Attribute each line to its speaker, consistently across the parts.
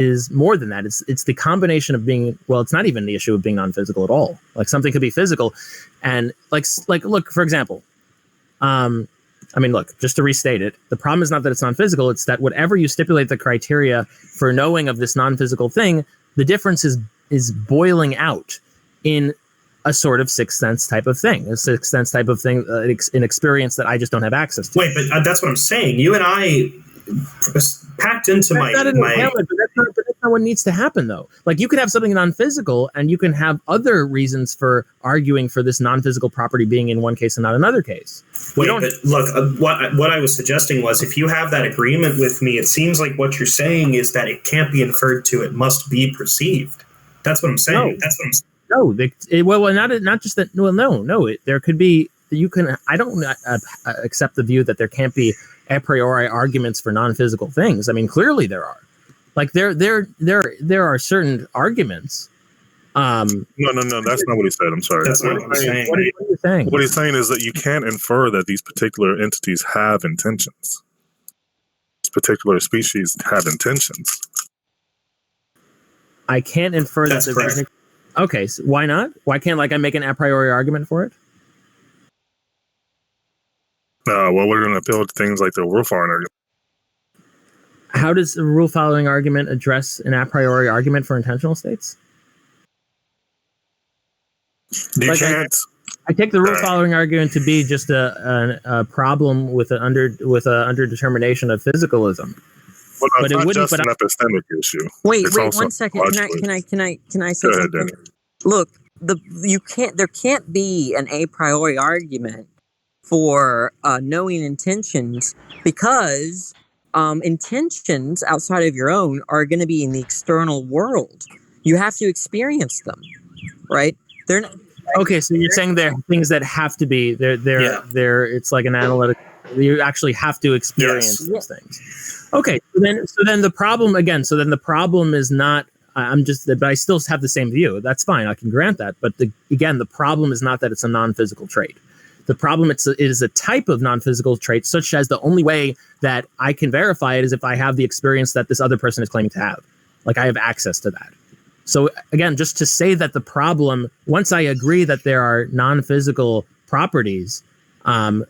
Speaker 1: is more than that. It's the combination of being, well, it's not even the issue of being non-physical at all. Like something could be physical, and like look, for example, look, just to restate it, the problem is not that it's non-physical, it's that whatever you stipulate the criteria for knowing of this non-physical thing, the difference is boiling out in a sort of sixth sense type of thing, an experience that I just don't have access to.
Speaker 2: Wait, but that's what I'm saying. You and I packed into but that's
Speaker 1: not what needs to happen, though. Like, you could have something non-physical, and you can have other reasons for arguing for this non-physical property being in one case and not another case.
Speaker 2: Wait, but look, what I was suggesting was, if you have that agreement with me, it seems like what you're saying is that it can't be inferred to; it must be perceived. That's what I'm saying.
Speaker 1: No.
Speaker 2: That's what I'm saying.
Speaker 1: No, not just that. Well, no. There could be. You can. I don't accept the view that there can't be a priori arguments for non-physical things. I mean, clearly there are. Like there are certain arguments.
Speaker 3: No, that's not what he said. I'm sorry.
Speaker 2: That's not what I'm saying.
Speaker 1: What are you saying?
Speaker 3: What he's saying is that you can't infer that these particular entities have intentions. This particular species have intentions.
Speaker 1: I can't infer
Speaker 2: that's
Speaker 1: that.
Speaker 2: Correct.
Speaker 1: Okay, so why not? Why can't I make an a priori argument for it?
Speaker 3: Well, we're going to appeal to things like the rule following argument.
Speaker 1: How does the rule following argument address an a priori argument for intentional states?
Speaker 3: You can't.
Speaker 1: I take the rule following argument to be just a problem with an underdetermination of physicalism.
Speaker 3: Well, no,
Speaker 1: but
Speaker 3: it's
Speaker 1: it
Speaker 3: not just
Speaker 1: but
Speaker 3: an epistemic issue.
Speaker 4: Wait, 1 second. Can I say something?
Speaker 3: Danny.
Speaker 4: Look, there can't be an a priori argument for knowing intentions, because intentions outside of your own are going to be in the external world. You have to experience them, right? They're not.
Speaker 1: Okay, so you're saying there are things that have to be there. It's like an analytic. You actually have to experience those things. Okay, so then the problem again. So then the problem is not. But I still have the same view. That's fine. I can grant that. But the problem is not that it's a non-physical trait. The problem it is a type of non-physical trait, such as the only way that I can verify it is if I have the experience that this other person is claiming to have. Like, I have access to that. So again, just to say that the problem, once I agree that there are non-physical properties that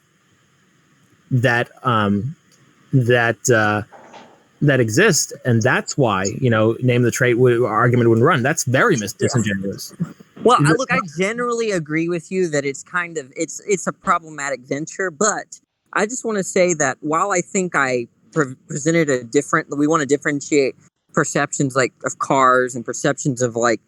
Speaker 1: exist, and that's why, name the trait argument wouldn't run. That's very disingenuous.
Speaker 4: Well, I generally agree with you that it's kind of it's a problematic venture, but I just want to say that while I think I presented we want to differentiate perceptions like of cars and perceptions of like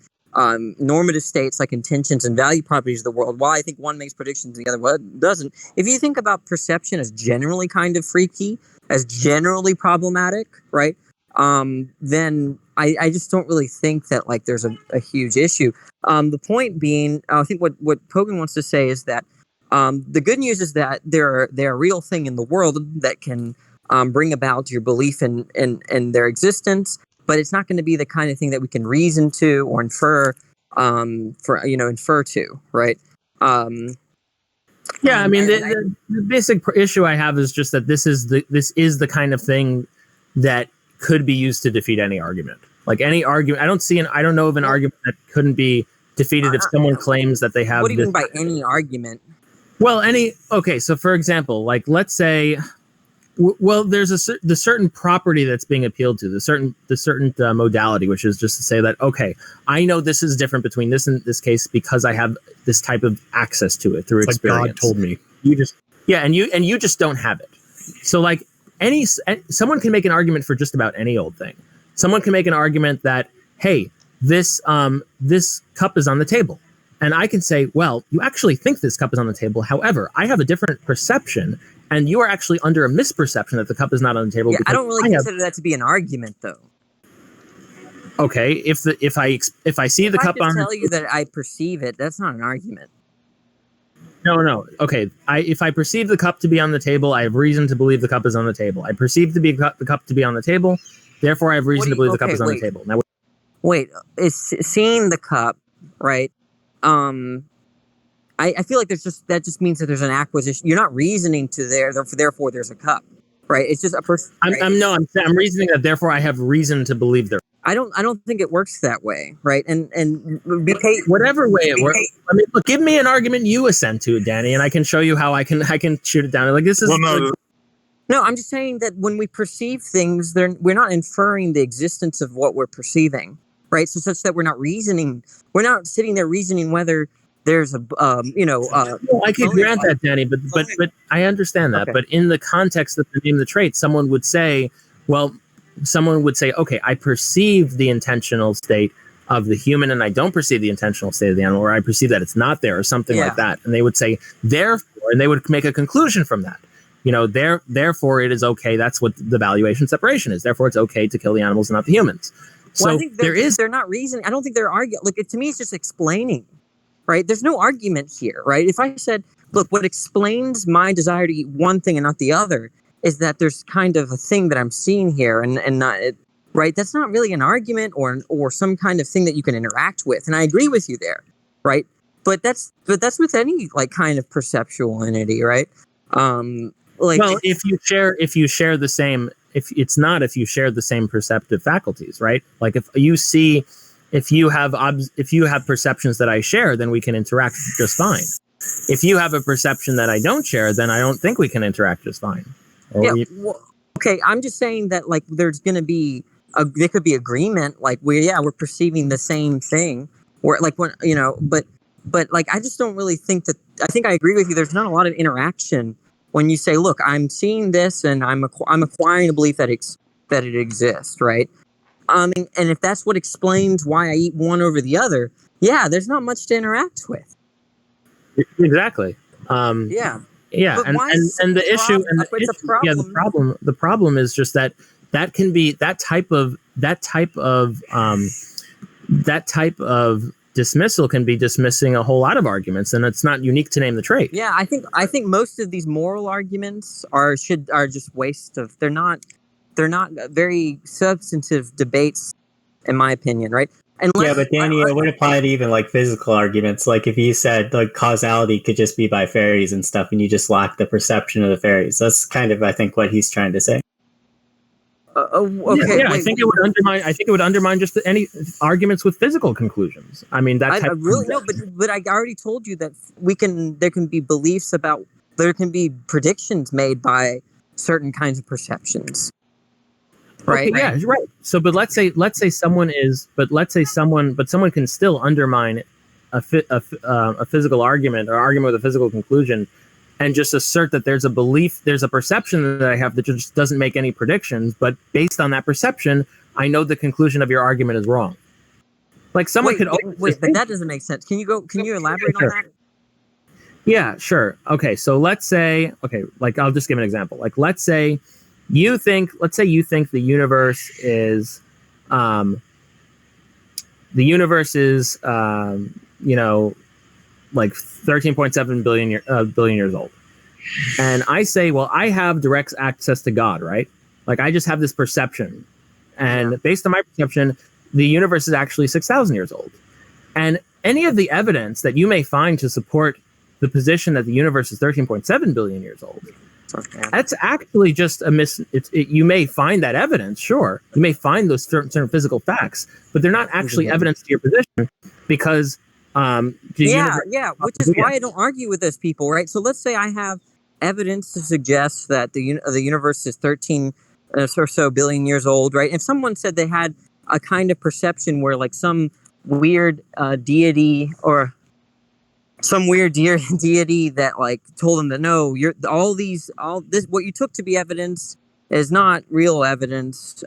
Speaker 4: normative states like intentions and value properties of the world. While I think one makes predictions and the other one doesn't, if you think about perception as generally kind of freaky, as generally problematic, right? Then I just don't really think that like there's a huge issue. The point being, I think what Pogan wants to say is that the good news is that they're a real thing in the world that can bring about your belief in their existence, but it's not going to be the kind of thing that we can reason to or infer to, right?
Speaker 1: Yeah, I mean, the basic issue I have is just that this is the kind of thing that could be used to defeat any argument. Like any argument, I don't know of an argument that couldn't be defeated if someone claims that they have.
Speaker 4: What do you mean by any argument?
Speaker 1: Well, okay. So, for example, like let's say, there's the certain property that's being appealed to, the certain modality, which is just to say that, okay, I know this is different between this and this case because I have this type of access to it through experience.
Speaker 5: Like God told me.
Speaker 1: And you just don't have it. So like someone can make an argument for just about any old thing. Someone can make an argument that, hey, this cup is on the table. And I can say, well, you actually think this cup is on the table. However, I have a different perception, and you are actually under a misperception that the cup is not on the table.
Speaker 4: Yeah, I don't really consider that to be an argument, though.
Speaker 1: Okay, if I see the cup on,
Speaker 4: tell you that I perceive it, that's not an argument.
Speaker 1: No. Okay, if I perceive the cup to be on the table, I have reason to believe the cup is on the table. I perceive the cup to be on the table, therefore I have reason to believe the cup is on the table. Now,
Speaker 4: wait, is seeing the cup, right? I feel like that just means that there's an acquisition. You're not reasoning to therefore there's a cup, right? It's just a person.
Speaker 1: I'm reasoning that therefore I have reason to believe there.
Speaker 4: I don't think it works that way, right? And
Speaker 1: whatever way it works. I mean, look, give me an argument you assent to, Danny, and I can show you how I can shoot it down. Like this is.
Speaker 3: Well, no,
Speaker 4: no, I'm just saying that when we perceive things, we're not inferring the existence of what we're perceiving, right? So such that we're not sitting there reasoning whether there's a
Speaker 1: Well, I could grant that, Danny, but I understand that. Okay. But in the context of the name of the trait, someone would say, okay, I perceive the intentional state of the human and I don't perceive the intentional state of the animal, or I perceive that it's not there or something like that. And they would say, therefore, and they would make a conclusion from that. Therefore it is okay. That's what the valuation separation is. Therefore it's okay to kill the animals and not the humans.
Speaker 4: So I think they're not reasoning. I don't think they're arguing. Like, to me, it's just explaining, right? There's no argument here, right? If I said, look, what explains my desire to eat one thing and not the other is that there's kind of a thing that I'm seeing here and not it, right? That's not really an argument or some kind of thing that you can interact with. And I agree with you there, right? But that's with any like kind of perceptual entity, right?
Speaker 1: If you share the same, if you share the same perceptive faculties, right? Like if you have perceptions that I share, then we can interact just fine. If you have a perception that I don't share, then I don't think we can interact just fine.
Speaker 4: Okay, I'm just saying that like there's going to be there could be agreement, like we're perceiving the same thing, or like when but like I just don't really think that. I think I agree with you. There's not a lot of interaction when you say, look, I'm seeing this and I'm acquiring a belief that it exists, right? And if that's what explains why I eat one over the other, there's not much to interact with.
Speaker 1: Exactly.
Speaker 4: Yeah,
Speaker 1: and the issue, the problem is just that can be that type of dismissal can be dismissing a whole lot of arguments, and it's not unique to name the trait.
Speaker 4: Yeah, I think most of these moral arguments are just waste of. They're not very substantive debates, in my opinion, right?
Speaker 5: But Danny, it would apply to even like physical arguments. Like if you said like causality could just be by fairies and stuff, and you just lack the perception of the fairies. That's kind of, I think, what he's trying to say.
Speaker 4: Okay.
Speaker 1: Yeah, I think it would undermine just any arguments with physical conclusions. I mean, that's
Speaker 4: but I already told you that there can be beliefs about, there can be predictions made by certain kinds of perceptions. Right.
Speaker 1: Okay, yeah. Right. So, but let's say someone can still undermine a physical argument or argument with a physical conclusion, and just assert that there's a belief, there's a perception that I have that just doesn't make any predictions, but based on that perception, I know the conclusion of your argument is wrong. Like someone
Speaker 4: but that doesn't make sense. Can you elaborate on that?
Speaker 1: Yeah, sure. Okay, so let's say, like I'll just give an example. Like let's say you think the universe is like 13.7 billion years old. And I say, well, I have direct access to God, right? Like I just have this perception. And based on my perception, the universe is actually 6,000 years old. And any of the evidence that you may find to support the position that the universe is 13.7 billion years old, that's actually just you may find that evidence, sure. You may find those certain physical facts, but they're not actually evidence to your position because which is why
Speaker 4: I don't argue with those people, right? So let's say I have evidence to suggest that the universe is 13 or so billion years old, right? If someone said they had a kind of perception where like some weird deity or some weird deity that like told them that no, all this what you took to be evidence is not real evidence.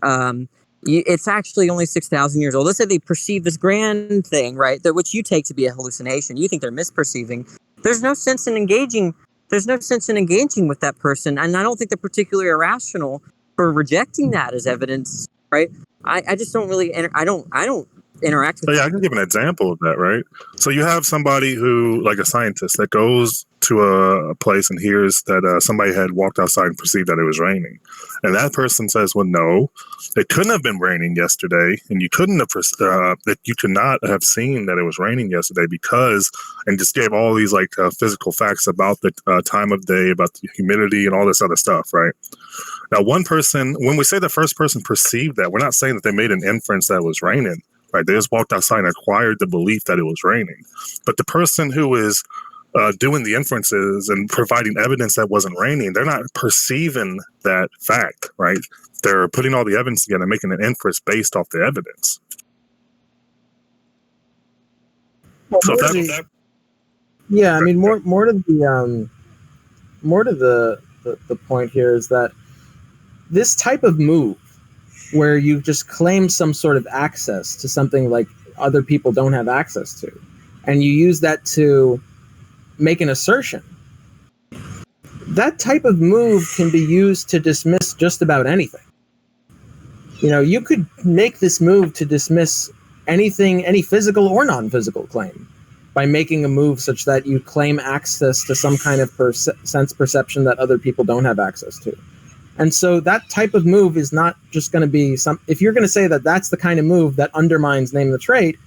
Speaker 4: It's actually only 6,000 years old. Let's say they perceive this grand thing, right? Which you take to be a hallucination. You think they're misperceiving. There's no sense in engaging with that person, and I don't think they're particularly irrational for rejecting that as evidence, right? I just don't really. I don't interact with.
Speaker 3: Yeah, I can give an example of that, right? So you have somebody who, like a scientist, that goes to a place and hears that somebody had walked outside and perceived that it was raining. And that person says, well, no, it couldn't have been raining yesterday. And you couldn't have, that you could not have seen that it was raining yesterday because, and just gave all these physical facts about the time of day, about the humidity and all this other stuff, right? Now, one person, when we say the first person perceived that, we're not saying that they made an inference that it was raining, right? They just walked outside and acquired the belief that it was raining. But the person who is doing the inferences and providing evidence that wasn't raining, they're not perceiving that fact, right? They're putting all the evidence together and making an inference based off the evidence.
Speaker 1: Well,
Speaker 3: so
Speaker 1: yeah, I mean, more to the point here is that this type of move, where you just claim some sort of access to something like other people don't have access to, and you use that to make an assertion, that type of move can be used to dismiss just about anything. You know, you could make this move to dismiss anything, any physical or non-physical claim, by making a move such that you claim access to some kind of sense perception that other people don't have access to. And so that type of move is not just going to be if you're going to say that that's the kind of move that undermines name the trait,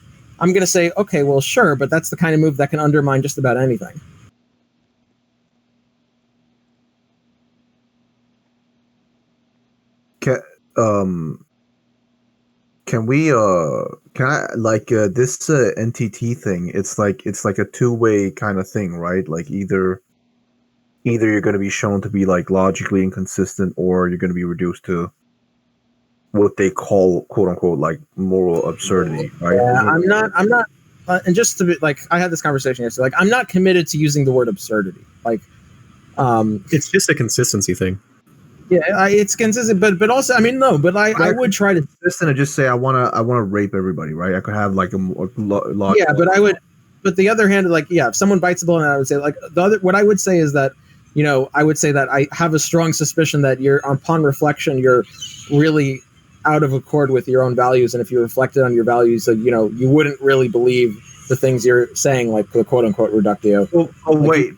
Speaker 1: I'm going to say, okay, well, sure, but that's the kind of move that can undermine just about anything.
Speaker 6: Can I this NTT thing? It's like a two-way kind of thing, right? Like either you're going to be shown to be like logically inconsistent, or you're going to be reduced to what they call "quote unquote" like moral absurdity, right?
Speaker 1: Yeah, I'm not. And just to be like, I had this conversation yesterday. Like, I'm not committed to using the word absurdity. Like,
Speaker 7: it's just a consistency thing.
Speaker 1: Yeah, it's consistent, but also, I mean, no, but I would try to
Speaker 6: consistent and just say I wanna rape everybody, right? I could have like a lot.
Speaker 1: Yeah, but I would. But the other hand, like, yeah, if someone bites the bullet, I would say like what I would say is that, you know, I would say that I have a strong suspicion that upon reflection, you're really out of accord with your own values, and if you reflected on your values, you know, you wouldn't really believe the things you're saying, like the quote unquote reductio.
Speaker 6: Wait.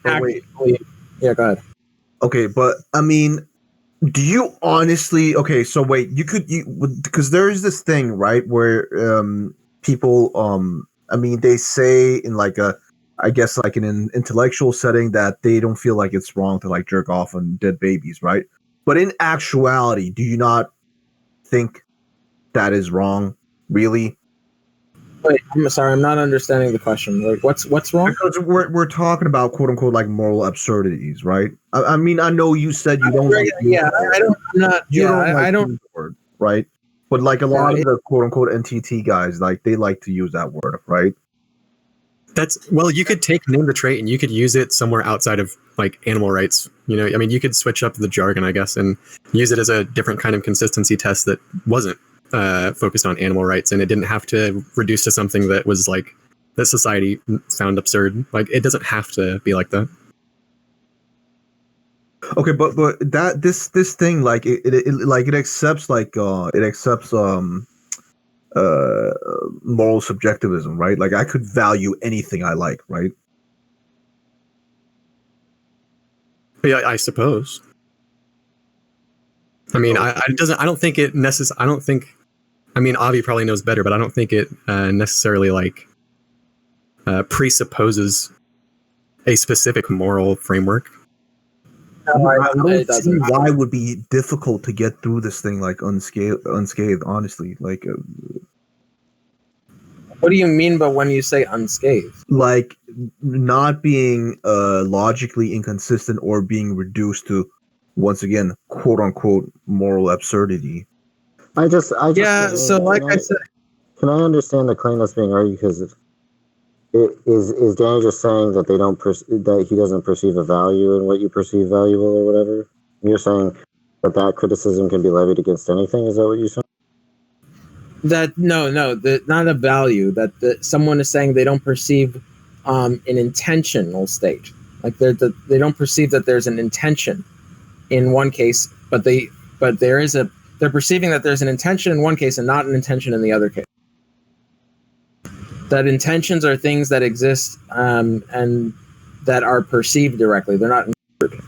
Speaker 1: Yeah, go ahead.
Speaker 6: Okay, but I mean, do you honestly? Okay, so wait, because there's this thing, right, where people, I mean, they say in like I guess like in an intellectual setting that they don't feel like it's wrong to like jerk off on dead babies, right? But in actuality, do you not think that is wrong, really?
Speaker 1: Wait, I'm sorry, I'm not understanding the question. Like, what's wrong?
Speaker 6: Because we're talking about quote unquote like moral absurdities, right? I mean, I know you said you don't. I don't. Word, right? But like a lot of the quote unquote NTT guys, like they like to use that word, right?
Speaker 7: You could take name the trait and you could use it somewhere outside of like animal rights. You know, I mean, you could switch up the jargon, I guess, and use it as a different kind of consistency test that wasn't focused on animal rights, and it didn't have to reduce to something that was like that society found absurd. Like, it doesn't have to be like that.
Speaker 6: Okay, but that this thing, like it accepts moral subjectivism, right? Like I could value anything I like, right?
Speaker 7: Yeah, I suppose. I mean, I don't think it necessarily. I don't think. I mean, Avi probably knows better, but I don't think it necessarily like presupposes a specific moral framework.
Speaker 6: No, I don't see why it would be difficult to get through this thing like unscathed. Honestly, like.
Speaker 1: What do you mean by when you say unscathed?
Speaker 6: Like not being logically inconsistent or being reduced to, once again, quote unquote moral absurdity.
Speaker 8: I just
Speaker 1: yeah. So like I said,
Speaker 8: can I understand the claim that's being argued? Because is Danny just saying that that he doesn't perceive a value in what you perceive valuable or whatever? You're saying that criticism can be levied against anything. Is that what you're saying?
Speaker 1: That not a value. That someone is saying they don't perceive an intentional state. Like they don't perceive that there's an intention in one case, but they're perceiving that there's an intention in one case and not an intention in the other case. that intentions are things that exist and that are perceived directly. They're not inferred.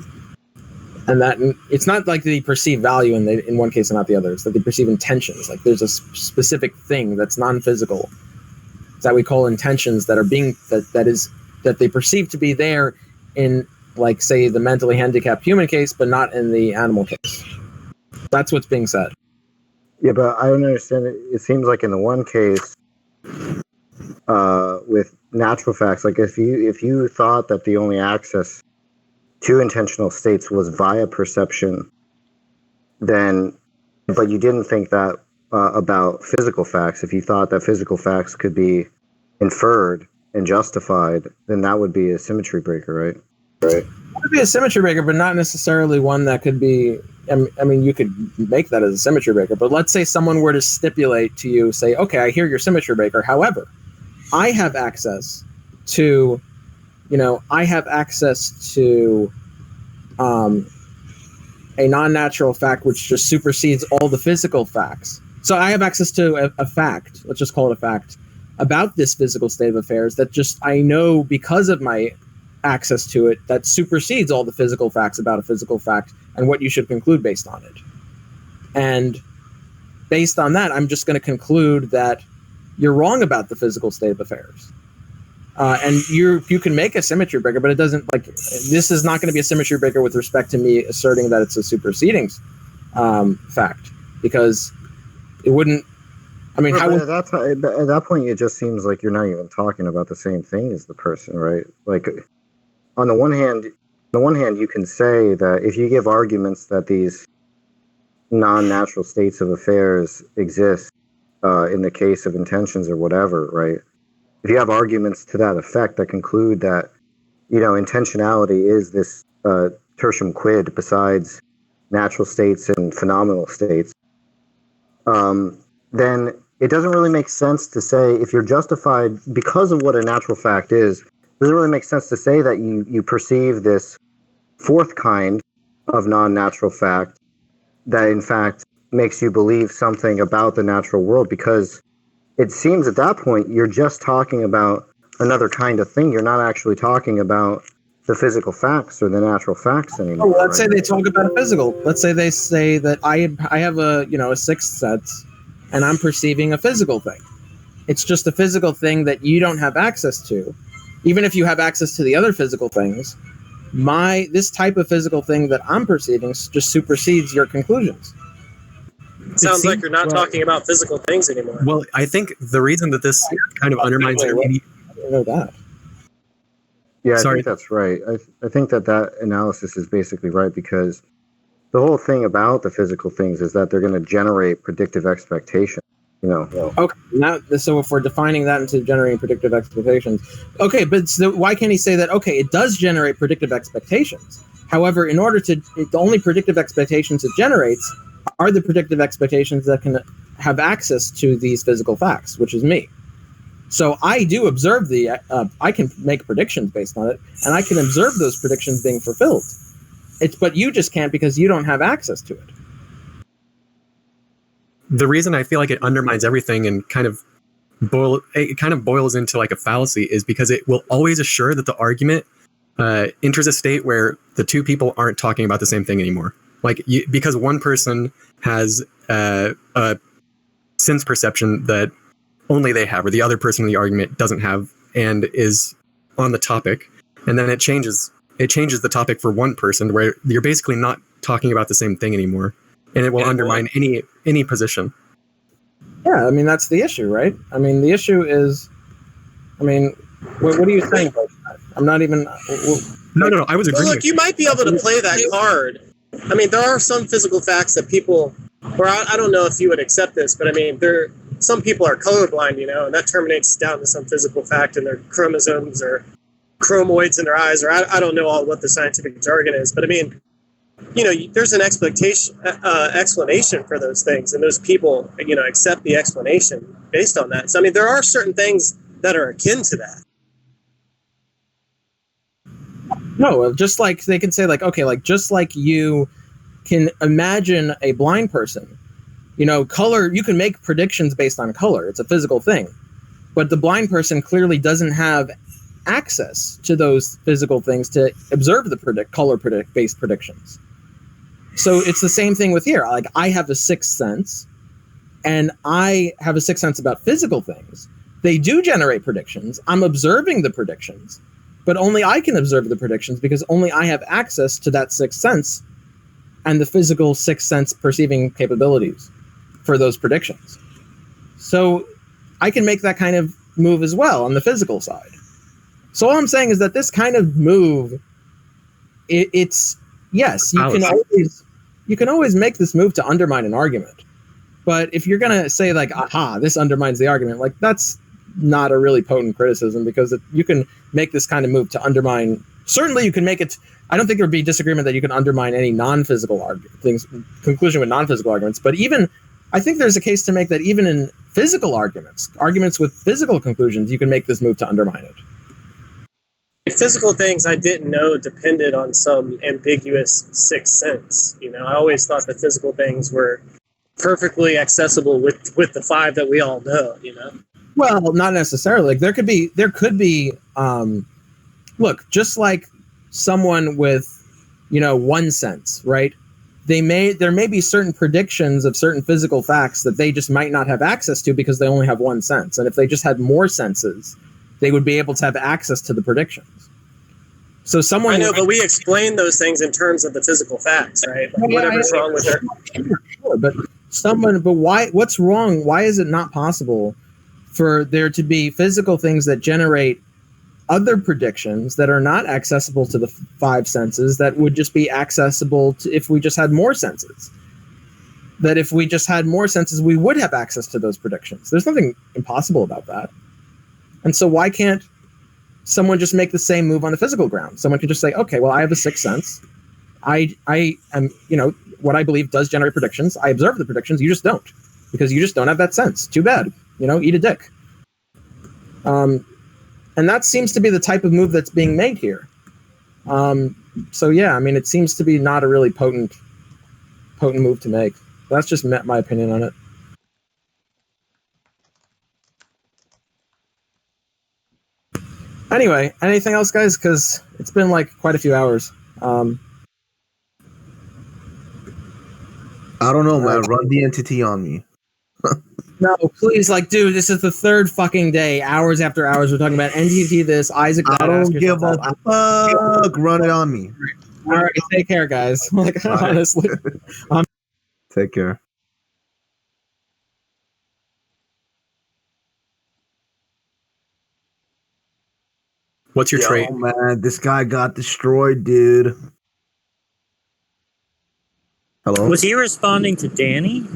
Speaker 1: And that it's not like they perceive value in one case and not the other. It's that they perceive intentions. Like there's a specific thing that's non-physical that we call intentions that are being that they perceive to be there in, like, say, the mentally handicapped human case, but not in the animal case. That's what's being said.
Speaker 8: Yeah, but I don't understand it. It seems like in the one case, with natural facts, like if you thought that the only access to intentional states was via perception, then, but you didn't think that about physical facts. If you thought that physical facts could be inferred and justified, then that would be a symmetry breaker, right? Right.
Speaker 1: It would be a symmetry breaker, but not necessarily one that could be. I mean, you could make that as a symmetry breaker, but let's say someone were to stipulate to you, say, okay, I hear your symmetry breaker. However, I have access to, a non-natural fact which just supersedes all the physical facts. So I have access to a fact, let's just call it a fact, about this physical state of affairs that just I know because of my access to it that supersedes all the physical facts about a physical fact and what you should conclude based on it. And based on that, I'm just going to conclude that you're wrong about the physical state of affairs. And you can make a symmetry breaker, but it doesn't, like, this is not going to be a symmetry breaker with respect to me asserting that it's a superseding fact, because it wouldn't. I mean,
Speaker 8: at that point, it just seems like you're not even talking about the same thing as the person, right? Like, on the one hand, you can say that if you give arguments that these non-natural states of affairs exist in the case of intentions or whatever, right? If you have arguments to that effect that conclude that, intentionality is this tertium quid besides natural states and phenomenal states, then it doesn't really make sense to say, if you're justified because of what a natural fact is, it doesn't really make sense to say that you perceive this fourth kind of non-natural fact that in fact makes you believe something about the natural world, because it seems at that point you're just talking about another kind of thing. You're not actually talking about the physical facts or the natural facts anymore.
Speaker 1: Oh, let's say they talk about a physical. Let's say they say that I have a sixth sense and I'm perceiving a physical thing. It's just a physical thing that you don't have access to. Even if you have access to the other physical things, this type of physical thing that I'm perceiving just supersedes your conclusions.
Speaker 9: Sounds like you're not talking about physical things anymore.
Speaker 7: Well, I think the reason that this kind of undermines your
Speaker 1: I don't know that.
Speaker 8: Yeah, I think that's right. I think that analysis is basically right, because the whole thing about the physical things is that they're going to generate predictive expectations.
Speaker 1: Okay, now, so if we're defining that into generating predictive expectations, okay, but why can't he say that, okay, it does generate predictive expectations. However, the only predictive expectations it generates are the predictive expectations that can have access to these physical facts, which is me. So I do observe I can make predictions based on it, and I can observe those predictions being fulfilled. But you just can't, because you don't have access to it.
Speaker 7: The reason I feel like it undermines everything and kind of boils into like a fallacy is because it will always assure that the argument enters a state where the two people aren't talking about the same thing anymore. Because one person has a sense perception that only they have, or the other person in the argument doesn't have, and is on the topic, and then it changes the topic for one person, where you're basically not talking about the same thing anymore, and it will undermine any position.
Speaker 1: Yeah, I mean, that's the issue, right? I mean, the issue is, what are you saying? I'm not even.
Speaker 7: No. I was agreeing.
Speaker 9: Well, look, you might be able to play that card. I mean, there are some physical facts that people, or I don't know if you would accept this, but I mean, some people are colorblind, and that terminates down to some physical fact in their chromosomes or chromoids in their eyes, or I don't know what the scientific jargon is, but I mean, there's an explanation for those things, and those people, accept the explanation based on that. So, I mean, there are certain things that are akin to that.
Speaker 1: No, just like they can say, like, okay, like, just like you can imagine a blind person, color, you can make predictions based on color. It's a physical thing. but the blind person clearly doesn't have access to those physical things to observe the color-based predictions. So it's the same thing with here. Like, I have a sixth sense, and I have a sixth sense about physical things. They do generate predictions. I'm observing the predictions, but only I can observe the predictions because only I have access to that sixth sense and the physical sixth sense perceiving capabilities for those predictions. So I can make that kind of move as well on the physical side. So all I'm saying is that this kind of move, it's yes, you can always make this move to undermine an argument. But if you're going to say like, aha, this undermines the argument, like that's not a really potent criticism, because you can make this kind of move to undermine. Certainly you can make it. I don't think there would be disagreement that you can undermine any non-physical conclusion with non-physical arguments. But even, I think there's a case to make that even in physical arguments with physical conclusions, you can make this move to undermine it.
Speaker 9: Physical things I didn't know depended on some ambiguous sixth sense. You know, I always thought that physical things were perfectly accessible with the five that we all know, you know?
Speaker 1: Well, not necessarily. Like there could be look, just like someone with, one sense, right? There may be certain predictions of certain physical facts that they just might not have access to because they only have one sense. And if they just had more senses, they would be able to have access to the predictions. So someone,
Speaker 9: I know, but we explain those things in terms of the physical facts, right? Like whatever's wrong with it.
Speaker 1: Sure, but why? What's wrong? Why is it not possible for there to be physical things that generate other predictions that are not accessible to the five senses that would just be accessible to if we just had more senses? That if we just had more senses, we would have access to those predictions. There's nothing impossible about that. And so why can't someone just make the same move on the physical ground? Someone could just say, okay, well, I have a sixth sense. I am, what I believe does generate predictions. I observe the predictions. You just don't, because you just don't have that sense. Too bad. Eat a dick. And that seems to be the type of move that's being made here. So yeah, I mean, it seems to be not a really potent move to make. That's just my opinion on it. Anyway, anything else, guys? Because it's been like quite a few hours.
Speaker 6: I don't know, man. Run the NTT on me.
Speaker 1: No, please, dude, this is the third fucking day. Hours after hours, we're talking about NTT this, Isaac.
Speaker 6: I don't give a fuck. Run it on me.
Speaker 1: All right, take care, guys. Honestly.
Speaker 6: Take care.
Speaker 7: What's your trait?
Speaker 6: Oh man, this guy got destroyed, dude. Hello?
Speaker 10: Was he responding to Danny?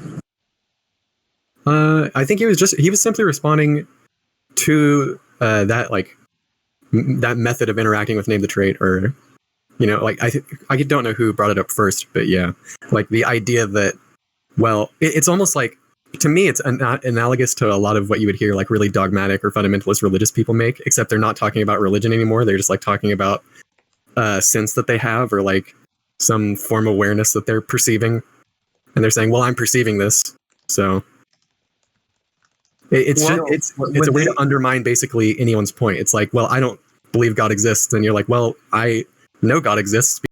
Speaker 7: I think he was simply responding to that method of interacting with Name the Trait, or I don't know who brought it up first, but yeah, like the idea that, well, it's almost like, to me, it's analogous to a lot of what you would hear like really dogmatic or fundamentalist religious people make, except they're not talking about religion anymore. They're just like talking about sense that they have, or like some form of awareness that they're perceiving, and they're saying, well, I'm perceiving this, so it's a way to undermine basically anyone's point. It's like, well, I don't believe God exists, and you're like, well, I know God exists